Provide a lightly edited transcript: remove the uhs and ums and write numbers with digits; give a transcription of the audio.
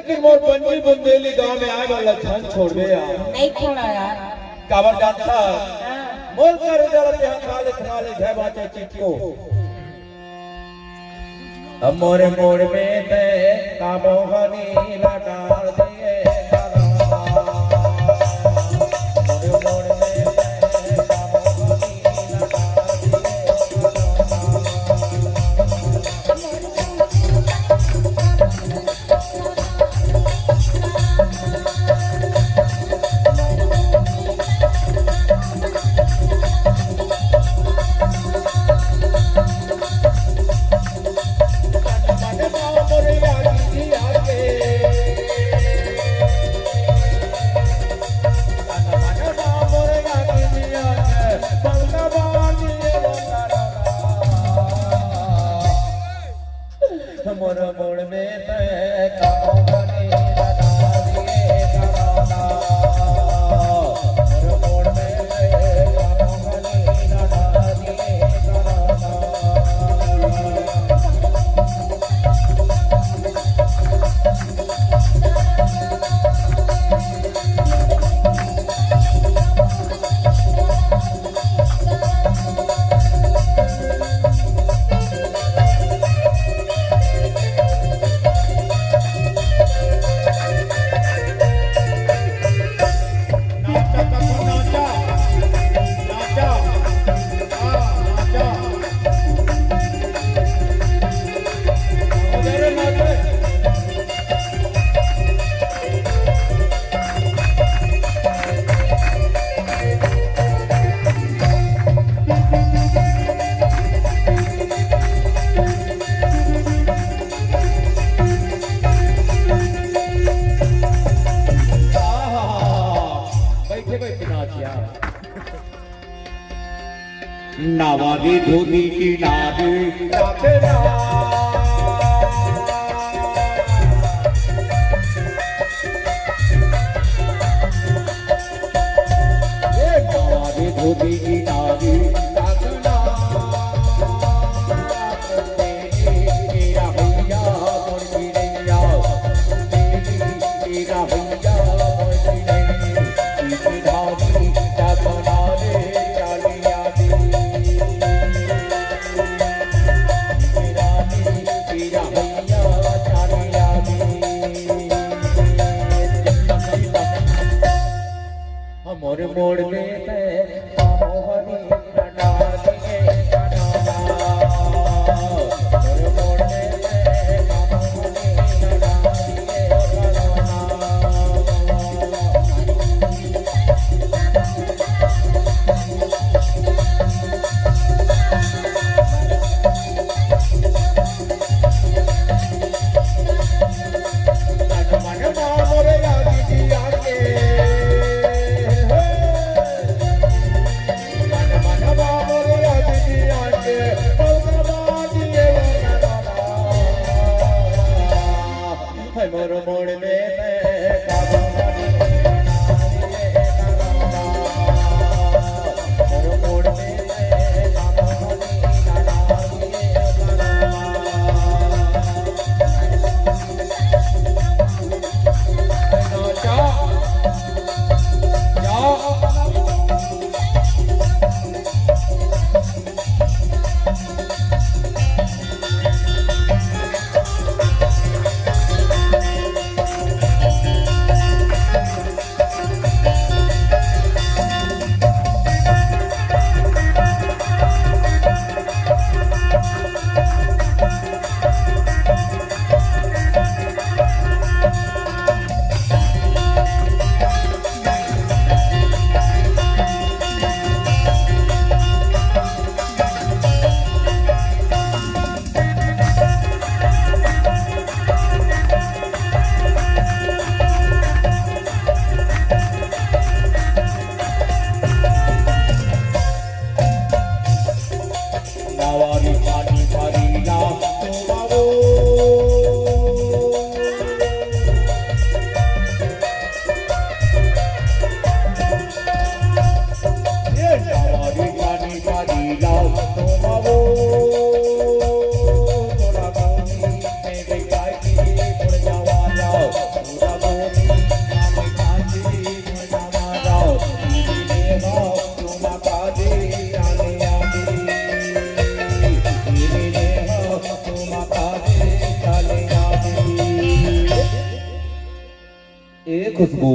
लेकिन मोर पंजी बुंदेली गांव में आए वाला छन छोड़ दे यार। नहीं छोड़ा यार। काबर जानता मोर कर जरा खाले है बाचे चिटको अब मोरे मोड़ में ते कामो हनी लटार दिए मोर मोड़ में ते कामो हनी लटार दिए करोना मोर मोड़ में ते कामो हनी लटार दिए करोना नावारी धोनी की नावे नावेरा ये नावारी धोनी की नावे नावेरा तेरा भैया मोर भैया तेरा भैया मोर भैया धामी बना रे मोर मोड़ में कामो हनी लटार दिए करोना मोर मोड़ में कामो हनी लटार दिए करोना मोर मोड़ में कामो हनी मोर मोड़ में कामो हनी लटार दिए करोना खुशबू